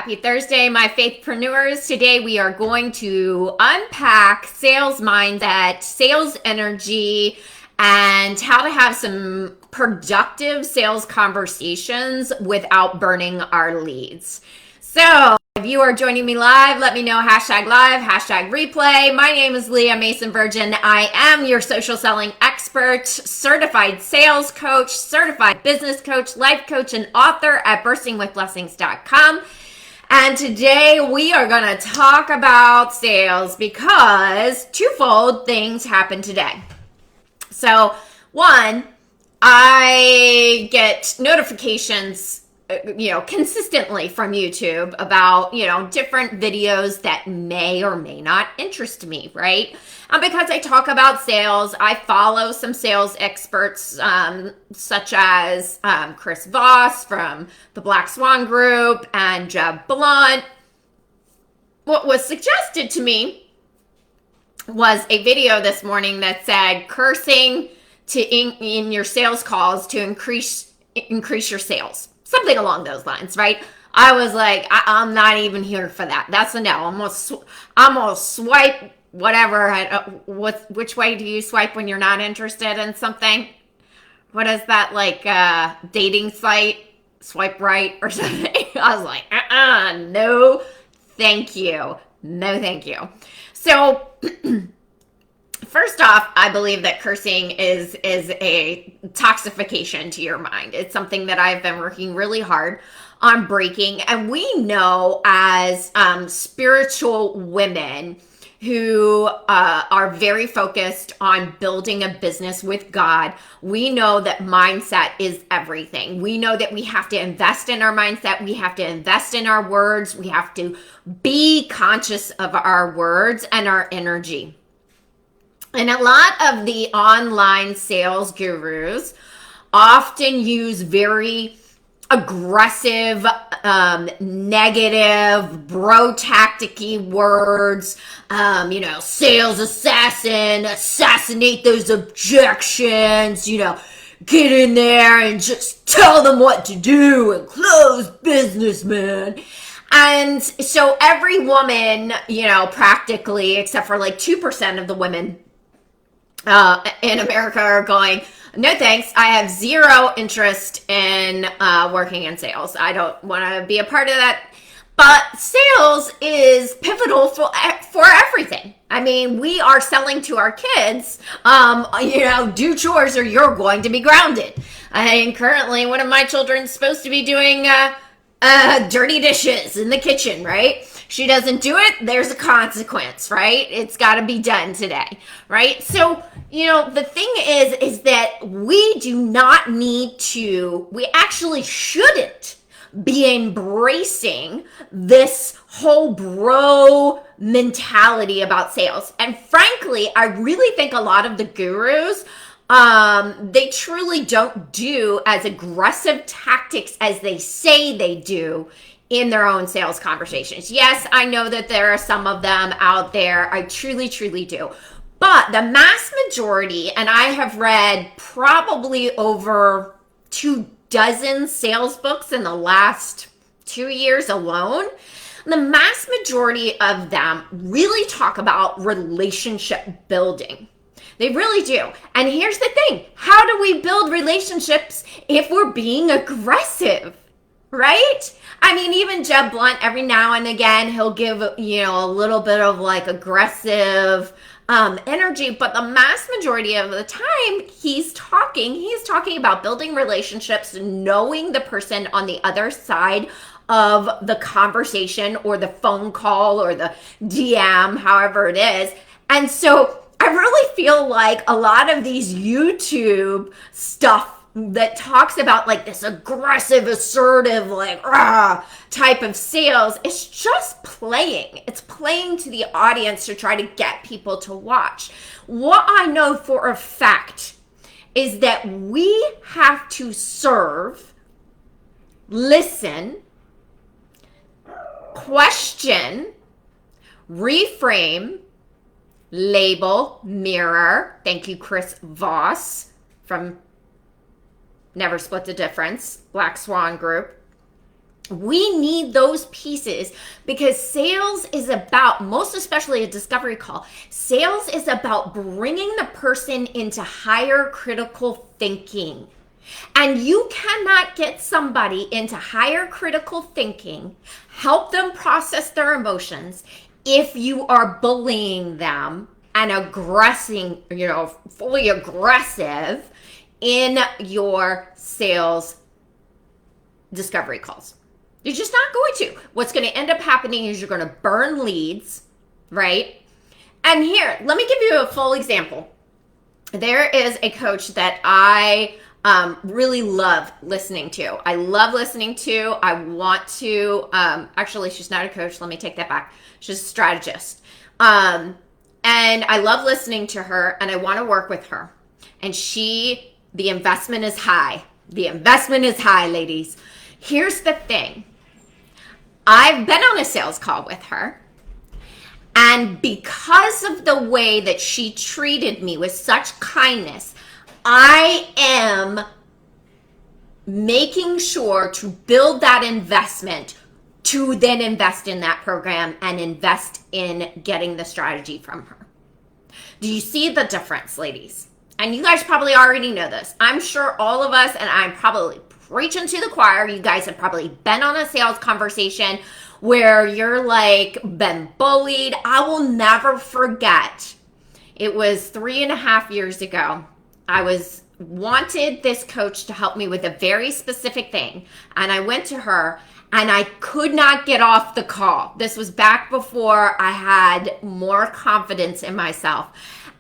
Happy Thursday, my faithpreneurs. Today we are going to unpack sales mindset, sales energy, and how to have some productive sales conversations without burning our leads. So if you are joining me live, let me know, hashtag live, hashtag replay. My name is Leah Mason Virgin. I am your social selling expert, certified sales coach, certified business coach, life coach, and author at burstingwithblessings.com. And today we are going to talk about sales because twofold things happen today. So one, I get notifications consistently from YouTube about, different videos that may or may not interest me, right? And because I talk about sales, I follow some sales experts, such as Chris Voss from the Black Swan Group and Jeb Blunt. What was suggested to me was a video this morning that said cursing in your sales calls to increase your sales. Something along those lines, right? I was like, I'm not even here for that. That's a no. I'm gonna swipe whatever. Which way do you swipe when you're not interested in something? What is that, like dating site? Swipe right or something? I was like, no, thank you. No, thank you. So first off, I believe that cursing is a toxification to your mind. It's something that I've been working really hard on breaking. And we know as spiritual women who are very focused on building a business with God, we know that mindset is everything. We know that we have to invest in our mindset. We have to invest in our words. We have to be conscious of our words and our energy. And a lot of the online sales gurus often use very aggressive, negative, bro-tactic-y words, sales assassin, assassinate those objections, get in there and just tell them what to do and close business, man. And so every woman, practically, except for like 2% of the women in America are going, no thanks, I have zero interest in working in sales. I don't want to be a part of that. But sales is pivotal for everything. I mean, we are selling to our kids, do chores or you're going to be grounded. I mean, currently one of my children's supposed to be doing dirty dishes in the kitchen, right? She doesn't do it, there's a consequence, right? It's got to be done today, right? So, the thing is that we do not need to, we actually shouldn't be embracing this whole bro mentality about sales. And frankly, I really think a lot of the gurus, they truly don't do as aggressive tactics as they say they do in their own sales conversations. Yes, I know that there are some of them out there. I truly, truly do. But the mass majority, and I have read probably over 24 sales books in the last 2 years alone, the mass majority of them really talk about relationship building. They really do. And here's the thing. How do we build relationships if we're being aggressive? Right? I mean, even Jeb Blunt, every now and again, he'll give, a little bit of like aggressive energy. But the mass majority of the time he's talking about building relationships, knowing the person on the other side of the conversation or the phone call or the DM, however it is. And so I really feel like a lot of these YouTube stuff that talks about like this aggressive, assertive, like type of sales, it's just playing. It's playing to the audience to try to get people to watch. What I know for a fact is that we have to serve, listen, question, reframe, label, mirror. Thank you, Chris Voss from Never Split the Difference, Black Swan Group. We need those pieces because sales is about, most especially a discovery call, sales is about bringing the person into higher critical thinking. And you cannot get somebody into higher critical thinking, help them process their emotions, if you are bullying them and aggressing, fully aggressive in your sales discovery calls. You're just not going to. What's going to end up happening is you're going to burn leads, right? And here, let me give you a full example. There is a coach that I really love listening to. I love listening to. I want to, actually, she's not a coach. Let me take that back. She's a strategist. And I love listening to her and I want to work with her. And the investment is high. The investment is high, ladies. Here's the thing. I've been on a sales call with her, and because of the way that she treated me with such kindness, I am making sure to build that investment to then invest in that program and invest in getting the strategy from her. Do you see the difference, ladies? And you guys probably already know this. I'm sure all of us, and I'm probably preaching to the choir, you guys have probably been on a sales conversation where you're like been bullied. I will never forget. It was 3.5 years ago. I wanted this coach to help me with a very specific thing. And I went to her and I could not get off the call. This was back before I had more confidence in myself.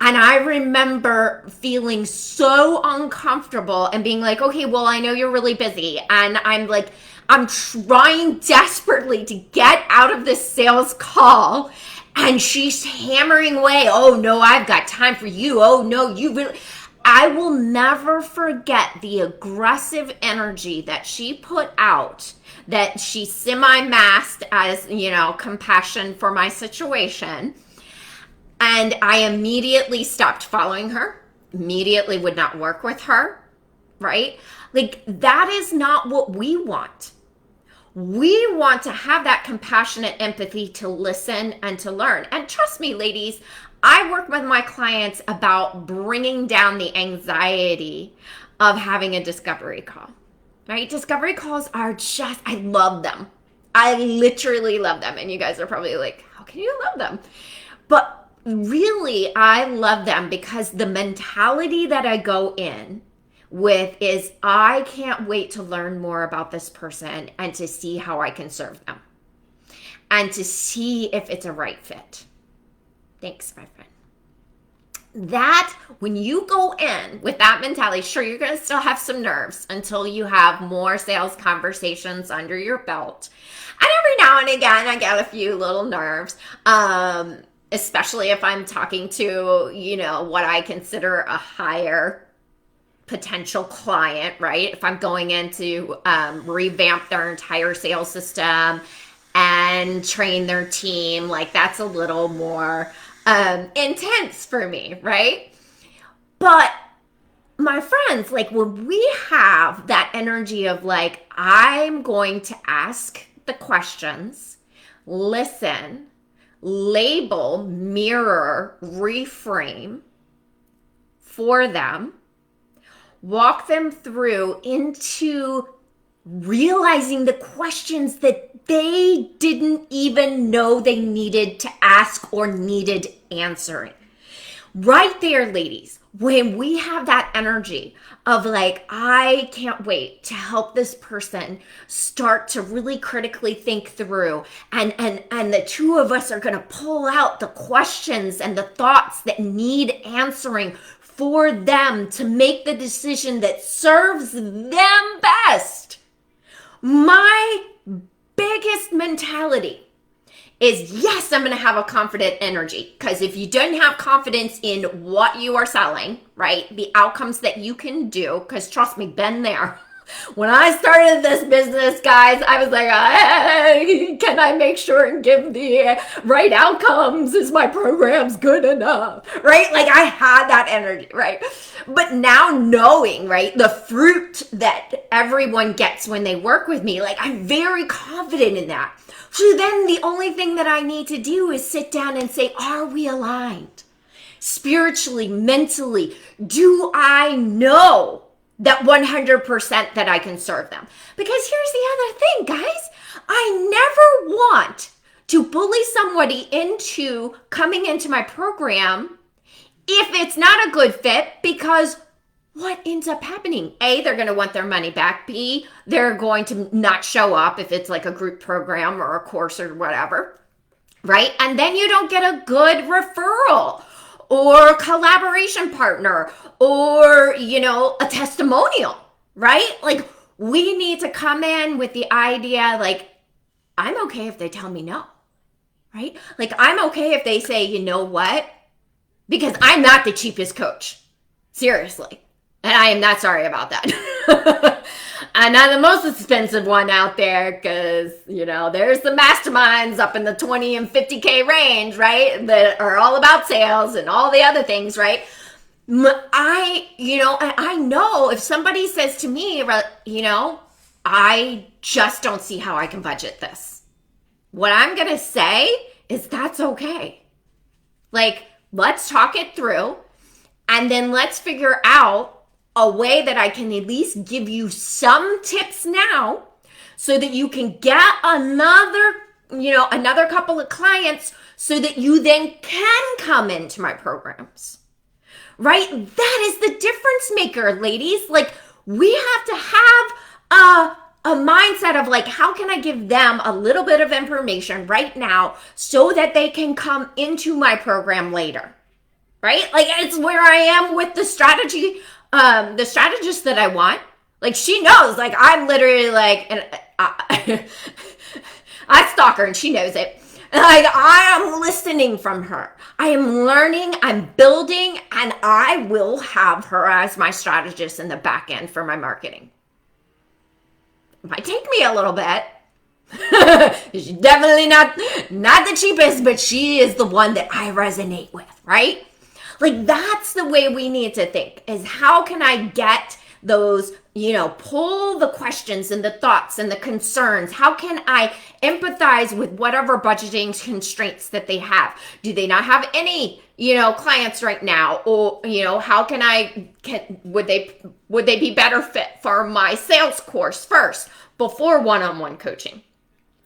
And I remember feeling so uncomfortable and being like, okay, well, I know you're really busy. And I'm trying desperately to get out of this sales call. And she's hammering away. Oh, no, I've got time for you. Oh, no, you really. I will never forget the aggressive energy that she put out, that she semi-masked as, compassion for my situation. And I immediately stopped following her, immediately would not work with her, right? Like, that is not what we want. We want to have that compassionate empathy to listen and to learn. And trust me, ladies, I work with my clients about bringing down the anxiety of having a discovery call, right? Discovery calls are just, I love them. I literally love them. And you guys are probably like, how can you love them? But really, I love them because the mentality that I go in with is I can't wait to learn more about this person and to see how I can serve them and to see if it's a right fit. Thanks, my friend. That, when you go in with that mentality, sure, you're going to still have some nerves until you have more sales conversations under your belt. And every now and again, I get a few little nerves. Especially if I'm talking to, what I consider a higher potential client, right? If I'm going in to revamp their entire sales system and train their team, like that's a little more intense for me, right? But my friends, like when we have that energy of like, I'm going to ask the questions, listen, label, mirror, reframe for them, walk them through into realizing the questions that they didn't even know they needed to ask or needed answering. Right there, ladies, when we have that energy of like, I can't wait to help this person start to really critically think through, and the two of us are going to pull out the questions and the thoughts that need answering for them to make the decision that serves them best. My biggest mentality is, yes, I'm going to have a confident energy, because if you don't have confidence in what you are selling, right, the outcomes that you can do, because trust me, been there. When I started this business, guys, I was like, hey, can I make sure and give the right outcomes? Is my programs good enough? Right? Like I had that energy, right? But now knowing, right, the fruit that everyone gets when they work with me, like I'm very confident in that. So then the only thing that I need to do is sit down and say, are we aligned? Spiritually, mentally, do I know that 100% that I can serve them? Because here's the other thing, guys. I never want to bully somebody into coming into my program if it's not a good fit, because what ends up happening? A, they're going to want their money back. B, they're going to not show up if it's like a group program or a course or whatever, right? And then you don't get a good referral or collaboration partner or, a testimonial, right? Like we need to come in with the idea, like, I'm okay if they tell me no, right? Like I'm okay if they say, you know what? Because I'm not the cheapest coach. Seriously. And I am not sorry about that. I'm not the most expensive one out there because, there's the masterminds up in the 20 and 50K range, right? That are all about sales and all the other things, right? I know if somebody says to me, I just don't see how I can budget this. What I'm going to say is that's okay. Like, let's talk it through and then let's figure out a way that I can at least give you some tips now so that you can get another couple of clients so that you then can come into my programs, right? That is the difference maker, ladies. Like we have to have a mindset of like, how can I give them a little bit of information right now so that they can come into my program later, right? Like it's where I am with the strategist that I want. Like she knows, like I'm literally like, and I stalk her and she knows it. Like I am listening from her. I am learning, I'm building, and I will have her as my strategist in the back end for my marketing. It might take me a little bit. She's definitely not the cheapest, but she is the one that I resonate with, right? Like that's the way we need to think, is how can I get those, pull the questions and the thoughts and the concerns. How can I empathize with whatever budgeting constraints that they have? Do they not have any, clients right now? Or, how would they be better fit for my sales course first before one-on-one coaching?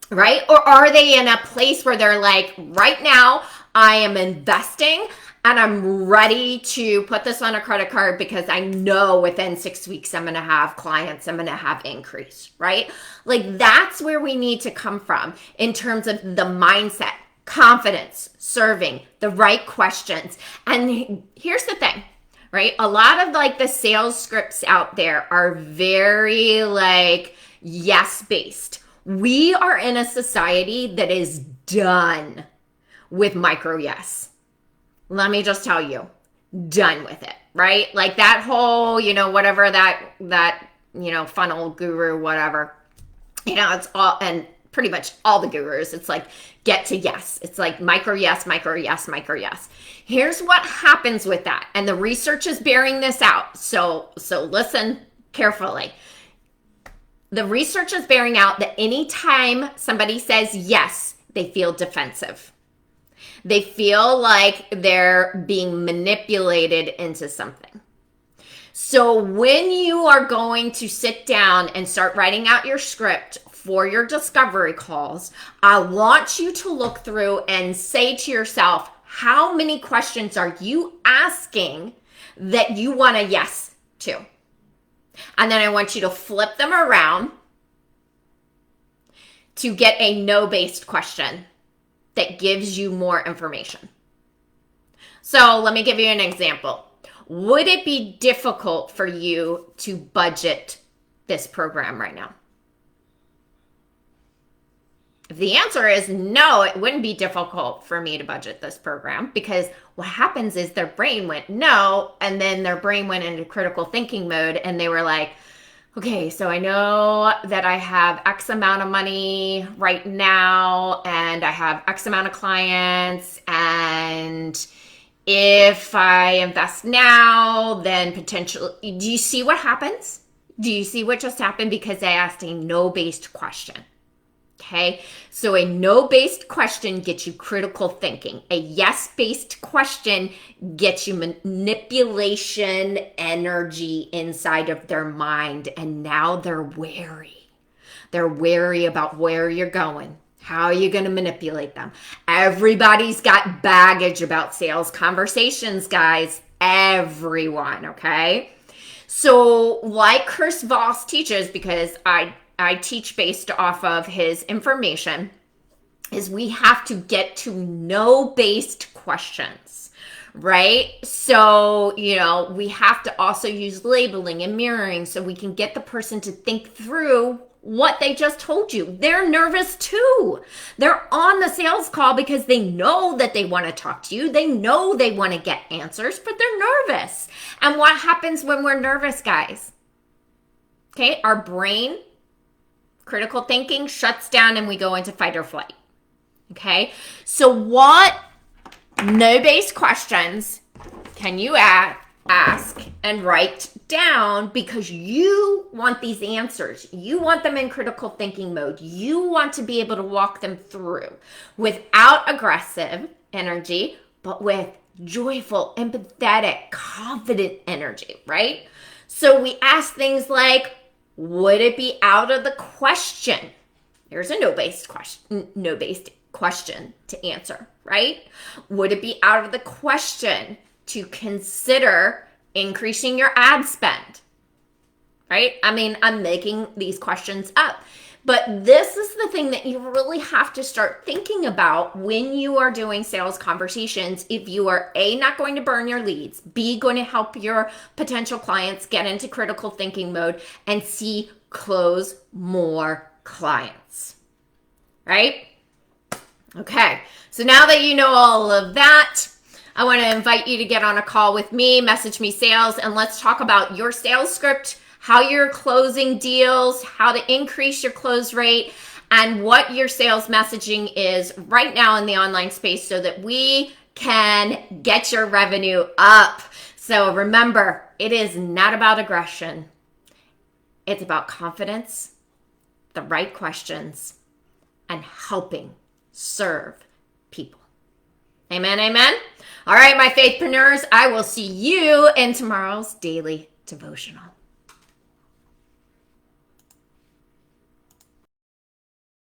Right? Or are they in a place where they're like, right now I am investing and I'm ready to put this on a credit card because I know within 6 weeks I'm going to have clients, I'm going to have increase, right? Like that's where we need to come from in terms of the mindset, confidence, serving, the right questions. And here's the thing, right? A lot of like the sales scripts out there are very like yes based. We are in a society that is done with micro yes. Let me just tell you, done with it, right? Like that whole, whatever that funnel guru, whatever, it's all, and pretty much all the gurus, it's like get to yes. It's like micro yes, micro yes, micro yes. Here's what happens with that. And the research is bearing this out. So listen carefully. The research is bearing out that anytime somebody says yes, they feel defensive. They feel like they're being manipulated into something. So when you are going to sit down and start writing out your script for your discovery calls, I want you to look through and say to yourself, how many questions are you asking that you want a yes to? And then I want you to flip them around to get a no-based question that gives you more information. So let me give you an example. Would it be difficult for you to budget this program right now? If the answer is no, it wouldn't be difficult for me to budget this program, because what happens is their brain went no, and then their brain went into critical thinking mode and they were like, Okay, so I know that I have X amount of money right now and I have X amount of clients, and if I invest now, then potentially, do you see what happens? Do you see what just happened? Because I asked a no-based question. Okay, so a no based question gets you critical thinking. A yes based question gets you manipulation energy inside of their mind, and now they're wary. They're wary about where you're going. How are you going to manipulate them? Everybody's got baggage about sales conversations, guys. Everyone, okay? So, like Chris Voss teaches, because I teach based off of his information, is we have to get to know based questions, right? So, we have to also use labeling and mirroring so we can get the person to think through what they just told you. They're nervous too. They're on the sales call because they know that they want to talk to you. They know they want to get answers, but they're nervous. And what happens when we're nervous, guys? Okay, our brain, critical thinking, shuts down and we go into fight or flight. Okay, so what no-based questions can you ask and write down, because you want these answers? You want them in critical thinking mode. You want to be able to walk them through without aggressive energy, but with joyful, empathetic, confident energy, right? So we ask things like, would it be out of the question? Here's a no-based question to answer, right? Would it be out of the question to consider increasing your ad spend? Right? I mean, I'm making these questions up. But this is the thing that you really have to start thinking about when you are doing sales conversations. If you are A, not going to burn your leads, B, going to help your potential clients get into critical thinking mode, and C, close more clients. Right? Okay, so now that you know all of that, I want to invite you to get on a call with me, message me sales, and let's talk about your sales script, how you're closing deals, how to increase your close rate, and what your sales messaging is right now in the online space so that we can get your revenue up. So remember, it is not about aggression. It's about confidence, the right questions, and helping serve people. Amen, amen. All right, my faithpreneurs, I will see you in tomorrow's daily devotional.